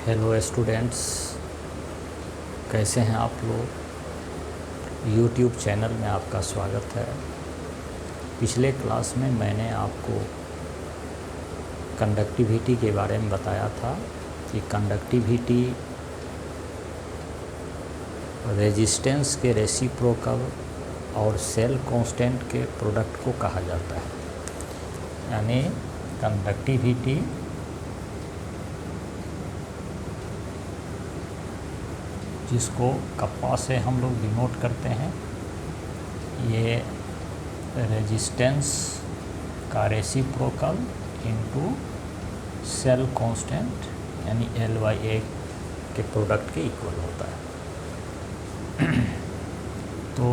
Hello students, कैसे हैं आप लोग। यूट्यूब चैनल में आपका स्वागत है। पिछले क्लास में मैंने आपको कंडक्टिविटी के बारे में बताया था कि कंडक्टिविटी रेजिस्टेंस के रेसिप्रोकल और सेल कांस्टेंट के प्रोडक्ट को कहा जाता है। यानी कंडक्टिविटी जिसको कप्पा से हम लोग डिनोट करते हैं, ये रेजिस्टेंस का रेसिप्रोकल इनटू सेल कांस्टेंट यानी L/A के प्रोडक्ट के इक्वल होता है। तो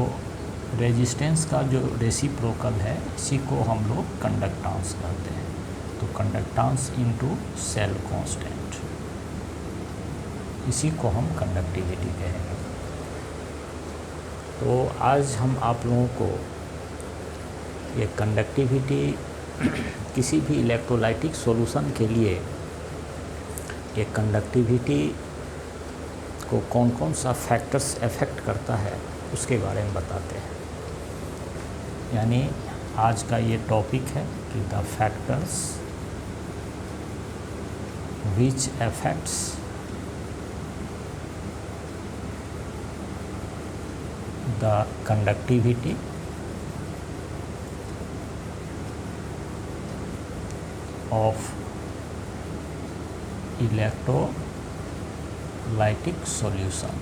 रेजिस्टेंस का जो रेसिप्रोकल है इसी को हम लोग कंडक्टेंस कहते हैं। तो कंडक्टेंस इनटू सेल कांस्टेंट, इसी को हम कंडक्टिविटी कहेंगे। तो आज हम आप लोगों को ये कंडक्टिविटी किसी भी इलेक्ट्रोलाइटिक सॉल्यूशन के लिए ये कंडक्टिविटी को कौन कौन सा फैक्टर्स अफेक्ट करता है उसके बारे में बताते हैं। यानी आज का ये टॉपिक है कि the factors which affects the conductivity of electrolytic solution।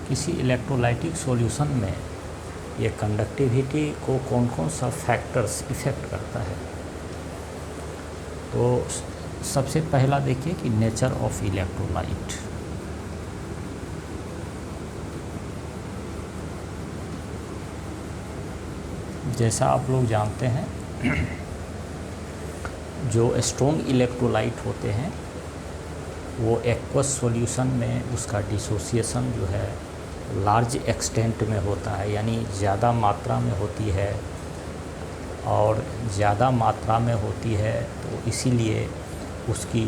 किसी इलेक्ट्रोलाइटिक सॉल्यूशन में ये कंडक्टिविटी को कौन कौन सा फैक्टर्स इफ़ेक्ट करता है। तो सबसे पहला देखिए कि नेचर ऑफ इलेक्ट्रोलाइट। जैसा आप लोग जानते हैं जो स्ट्रॉन्ग इलेक्ट्रोलाइट होते हैं वो एक्वस सॉल्यूशन में उसका डिसोसिएशन जो है लार्ज एक्सटेंट में होता है, यानी ज़्यादा मात्रा में होती है। और ज़्यादा मात्रा में होती है तो इसीलिए उसकी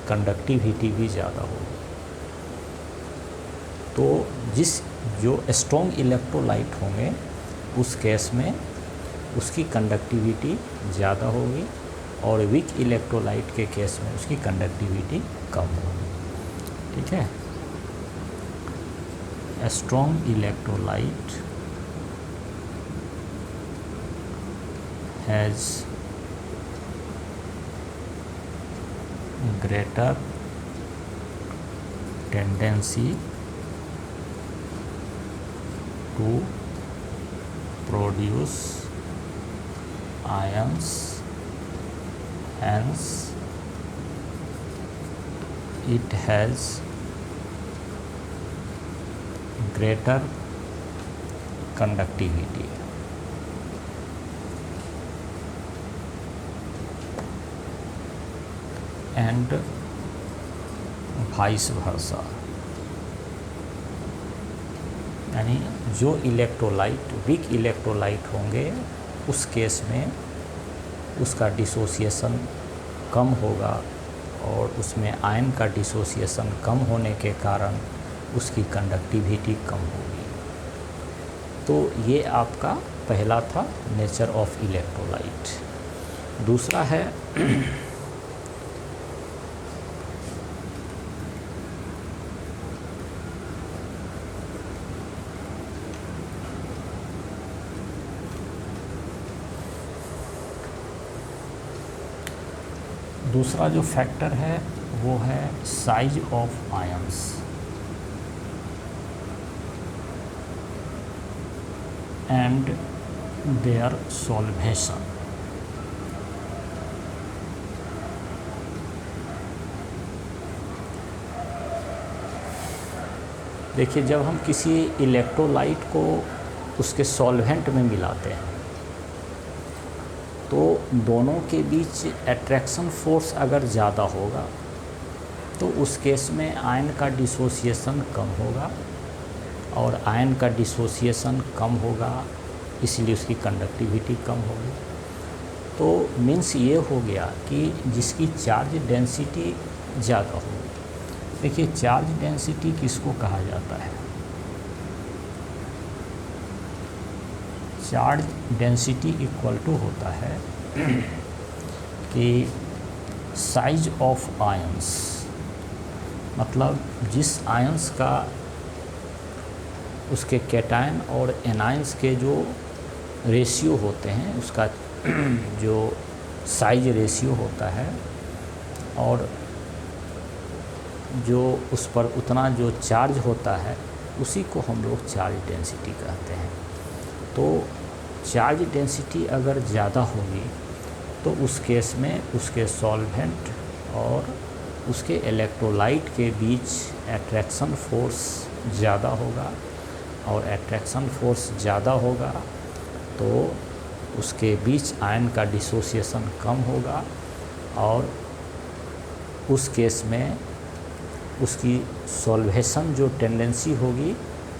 कंडक्टिविटी भी ज़्यादा होगी। तो जो स्ट्रॉन्ग इलेक्ट्रोलाइट होंगे उस केस में उसकी कंडक्टिविटी ज़्यादा होगी और वीक इलेक्ट्रोलाइट के केस में उसकी कंडक्टिविटी कम होगी। ठीक है। Strong electrolyte has greater tendency to produce ions, hence it has greater conductivity। and vice versa। यानी जो इलेक्ट्रोलाइट वीक इलेक्ट्रोलाइट होंगे उस केस में उसका डिसोसिएशन कम होगा और उसमें आयन का डिसोसिएशन कम होने के कारण उसकी कंडक्टिविटी कम होगी। तो ये आपका पहला था नेचर ऑफ इलेक्ट्रोलाइट। दूसरा है दूसरा जो फैक्टर है वो है size of ions. And their solvation. देखिए, जब हम किसी इलेक्ट्रोलाइट को उसके सॉल्वेंट में मिलाते हैं तो दोनों के बीच अट्रैक्शन फोर्स अगर ज़्यादा होगा तो उस केस में आयन का डिसोसिएशन कम होगा और आयन का डिसोसिएशन कम होगा इसलिए उसकी कंडक्टिविटी कम होगी। तो मीन्स ये हो गया कि जिसकी चार्ज डेंसिटी ज़्यादा हो। देखिए चार्ज डेंसिटी किसको कहा जाता है? चार्ज डेंसिटी इक्वल टू होता है कि साइज ऑफ आयंस, मतलब जिस आयंस का उसके कैटायन और एनायंस के जो रेशियो होते हैं उसका जो साइज रेशियो होता है, और जो उस पर उतना जो चार्ज होता है उसी को हम लोग चार्ज डेंसिटी कहते हैं। तो चार्ज डेंसिटी अगर ज़्यादा होगी तो उस केस में उसके सॉल्वेंट और उसके इलेक्ट्रोलाइट के बीच अट्रैक्शन फोर्स ज़्यादा होगा, और अट्रैक्शन फोर्स ज़्यादा होगा तो उसके बीच आयन का डिसोसिएशन कम होगा, और उस केस में उसकी सॉल्वेशन जो टेंडेंसी होगी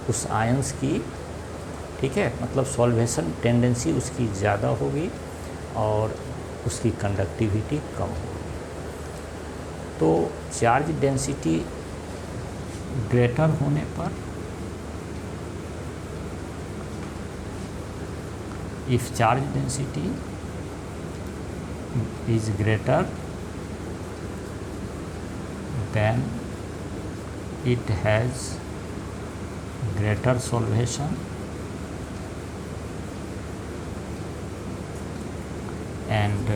उस आयंस की, ठीक है, मतलब सॉल्वेशन टेंडेंसी उसकी ज़्यादा होगी और उसकी कंडक्टिविटी कम होगी। तो चार्ज डेंसिटी ग्रेटर होने पर, if charge density is greater then it has greater solvation and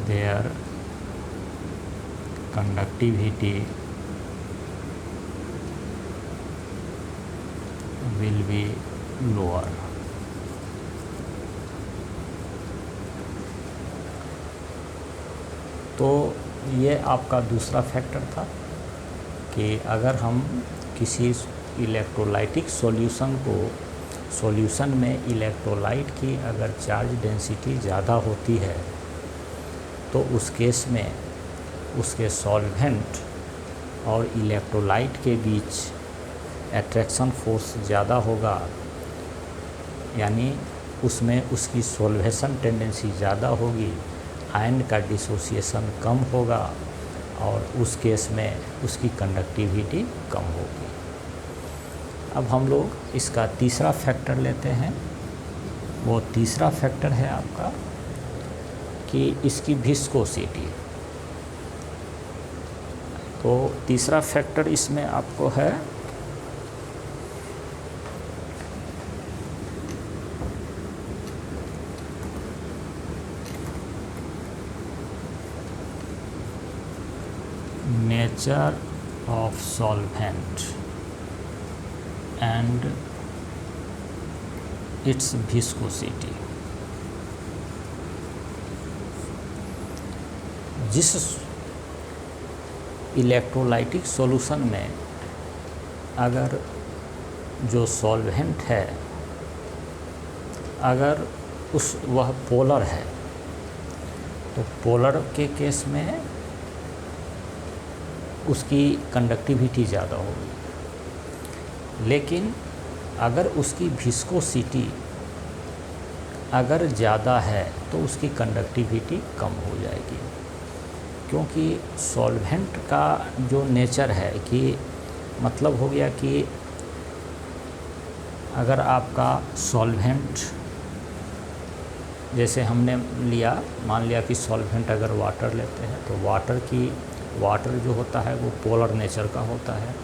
their conductivity will be lower। तो ये आपका दूसरा फैक्टर था कि अगर हम किसी इलेक्ट्रोलाइटिक सॉल्यूशन को, सॉल्यूशन में इलेक्ट्रोलाइट की अगर चार्ज डेंसिटी ज़्यादा होती है तो उस केस में उसके सॉल्वेंट और इलेक्ट्रोलाइट के बीच अट्रैक्शन फोर्स ज़्यादा होगा, यानी उसमें उसकी सॉल्वेशन टेंडेंसी ज़्यादा होगी, आयन का डिसोसिएशन कम होगा, और उस केस में उसकी कंडक्टिविटी कम होगी। अब हम लोग इसका तीसरा फैक्टर लेते हैं। वो तीसरा फैक्टर है आपका कि इसकी विस्कोसिटी। तो तीसरा फैक्टर इसमें आपको है nature of solvent and its viscosity। जिस इलेक्ट्रोलाइटिक सॉल्यूशन में अगर जो सॉल्वेंट है अगर वह पोलर है तो पोलर के केस में उसकी कंडक्टिविटी ज़्यादा होगी, लेकिन अगर उसकी विस्कोसिटी अगर ज़्यादा है तो उसकी कंडक्टिविटी कम हो जाएगी, क्योंकि सॉल्वेंट का जो नेचर है कि मतलब हो गया कि अगर आपका सॉल्वेंट, जैसे हमने लिया, मान लिया कि सॉल्वेंट अगर वाटर लेते हैं तो वाटर जो होता है वो पोलर नेचर का होता है।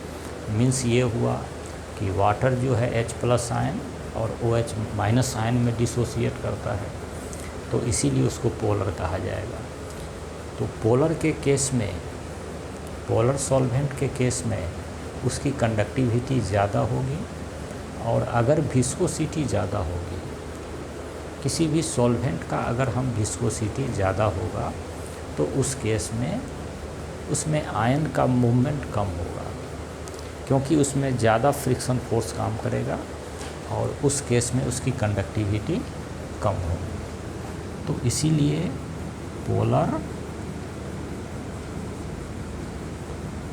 मीन्स ये हुआ कि वाटर जो है H+ आयन और OH- आयन में डिसोसिएट करता है, तो इसीलिए उसको पोलर कहा जाएगा। तो पोलर के केस में, पोलर सॉल्वेंट के केस में उसकी कंडक्टिविटी ज़्यादा होगी, और अगर विस्कोसिटी ज़्यादा होगी, किसी भी सॉल्वेंट का अगर हम विस्कोसिटी ज़्यादा होगा तो उस केस में उसमें आयन का मूवमेंट कम होगा, क्योंकि उसमें ज़्यादा फ्रिक्शन फोर्स काम करेगा, और उस केस में उसकी कंडक्टिविटी कम होगी। तो इसीलिए polar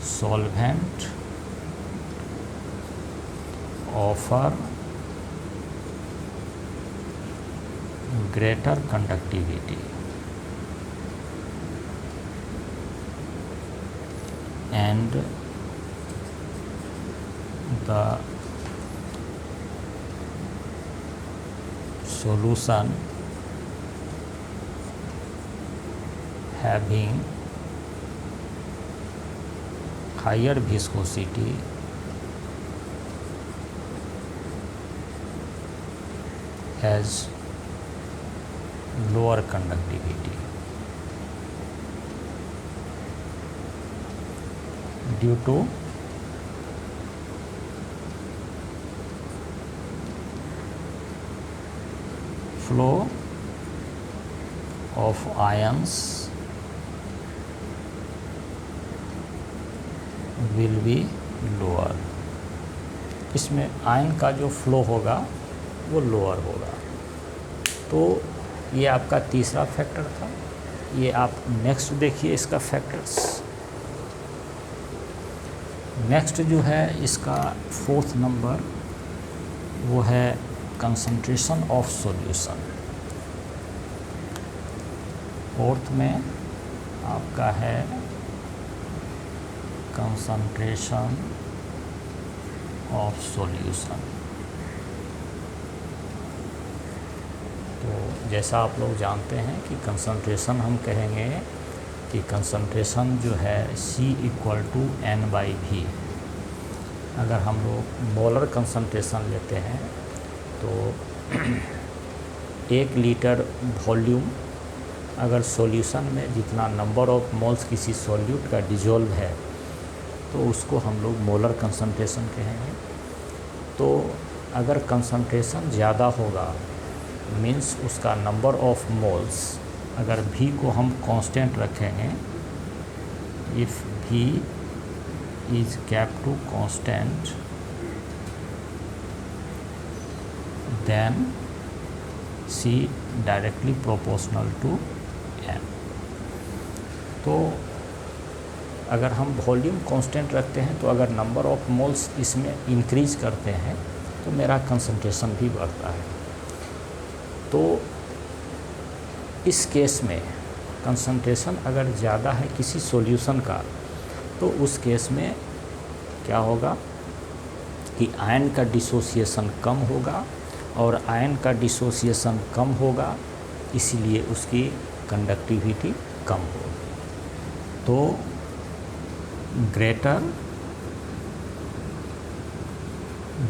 solvent offer greater conductivity and the solution having higher viscosity has lower conductivity due to flow of ions will be lower। इसमें आयन का जो फ्लो होगा वो लोअर होगा। तो ये आपका तीसरा फैक्टर था। ये आप नेक्स्ट देखिए इसका फैक्टर्स। नेक्स्ट जो है इसका फोर्थ नंबर वो है कंसंट्रेशन ऑफ सॉल्यूशन। फोर्थ में आपका है कंसंट्रेशन ऑफ सॉल्यूशन। तो जैसा आप लोग जानते हैं कि कंसंट्रेशन हम कहेंगे कि कंसंट्रेशन जो है C = N/V। अगर हम लोग मोलर कंसंट्रेशन लेते हैं तो 1 लीटर वॉल्यूम अगर सॉल्यूशन में जितना नंबर ऑफ मोल्स किसी सॉल्यूट का डिजोल्व है तो उसको हम लोग मोलर कंसंट्रेशन कहेंगे। तो अगर कंसंट्रेशन ज़्यादा होगा मीन्स उसका नंबर ऑफ मोल्स, अगर V को हम कांस्टेंट रखेंगे, if V is kept to constant then C directly proportional to N। तो अगर हम वॉल्यूम कांस्टेंट रखते हैं तो अगर नंबर ऑफ मोल्स इसमें इंक्रीज करते हैं तो मेरा कंसंट्रेशन भी बढ़ता है। तो इस केस में कंसंट्रेशन अगर ज़्यादा है किसी सॉल्यूशन का तो उस केस में क्या होगा कि आयन का डिसोसिएशन कम होगा, और आयन का डिसोसिएशन कम होगा इसीलिए उसकी कंडक्टिविटी कम होगी। तो greater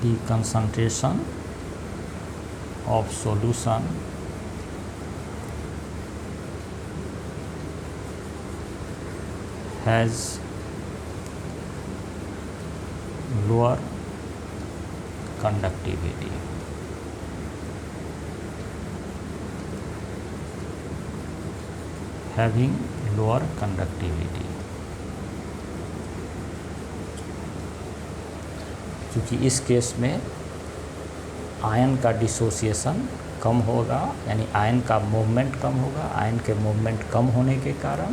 the concentration of solution has lower conductivity। having lower conductivity, क्योंकि इस केस में आयन का डिसोसिएशन कम होगा, यानी आयन का मूवमेंट कम होगा। आयन के मूवमेंट कम होने के कारण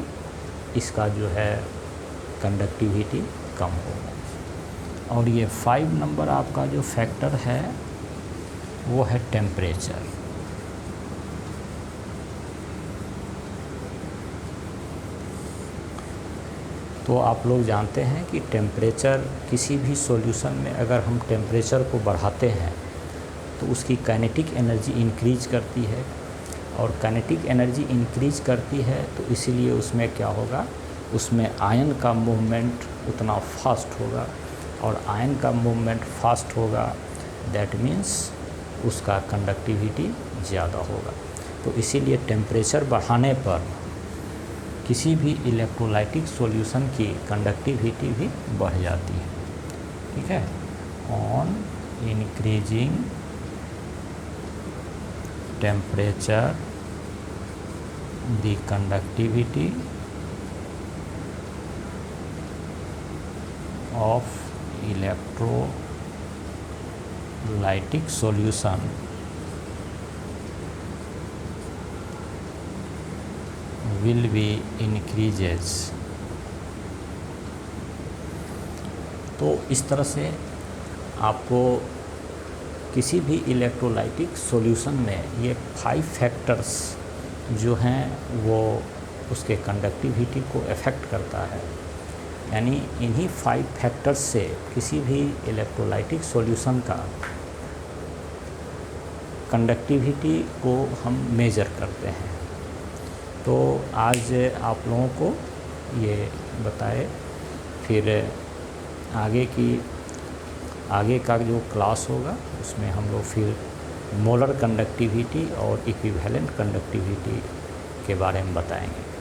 इसका जो है कंडक्टिविटी कम होगा। और ये 5 नंबर आपका जो फैक्टर है वो है टेम्परेचर। तो आप लोग जानते हैं कि टेम्परेचर किसी भी सॉल्यूशन में अगर हम टेम्परेचर को बढ़ाते हैं तो उसकी काइनेटिक एनर्जी इंक्रीज करती है, और काइनेटिक एनर्जी इंक्रीज करती है तो इसीलिए उसमें क्या होगा, उसमें आयन का मूवमेंट उतना फास्ट होगा, और आयन का मूवमेंट फास्ट होगा दैट मीन्स उसका कंडक्टिविटी ज़्यादा होगा। तो इसीलिए टेम्परेचर बढ़ाने पर किसी भी इलेक्ट्रोलाइटिक सॉल्यूशन की कंडक्टिविटी भी बढ़ जाती है। ठीक है, on increasing temperature the conductivity of electrolytic solution will be increases। तो इस तरह से आपको किसी भी इलेक्ट्रोलाइटिक सॉल्यूशन में ये 5 फैक्टर्स जो हैं वो उसके कंडक्टिविटी को अफेक्ट करता है। यानी इन्हीं 5 फैक्टर्स से किसी भी इलेक्ट्रोलाइटिक सॉल्यूशन का कंडक्टिविटी को हम मेजर करते हैं। तो आज आप लोगों को ये बताए, फिर आगे का जो क्लास होगा उसमें हम लोग फिर मोलर कंडक्टिविटी और इक्विवेलेंट कंडक्टिविटी के बारे में बताएंगे।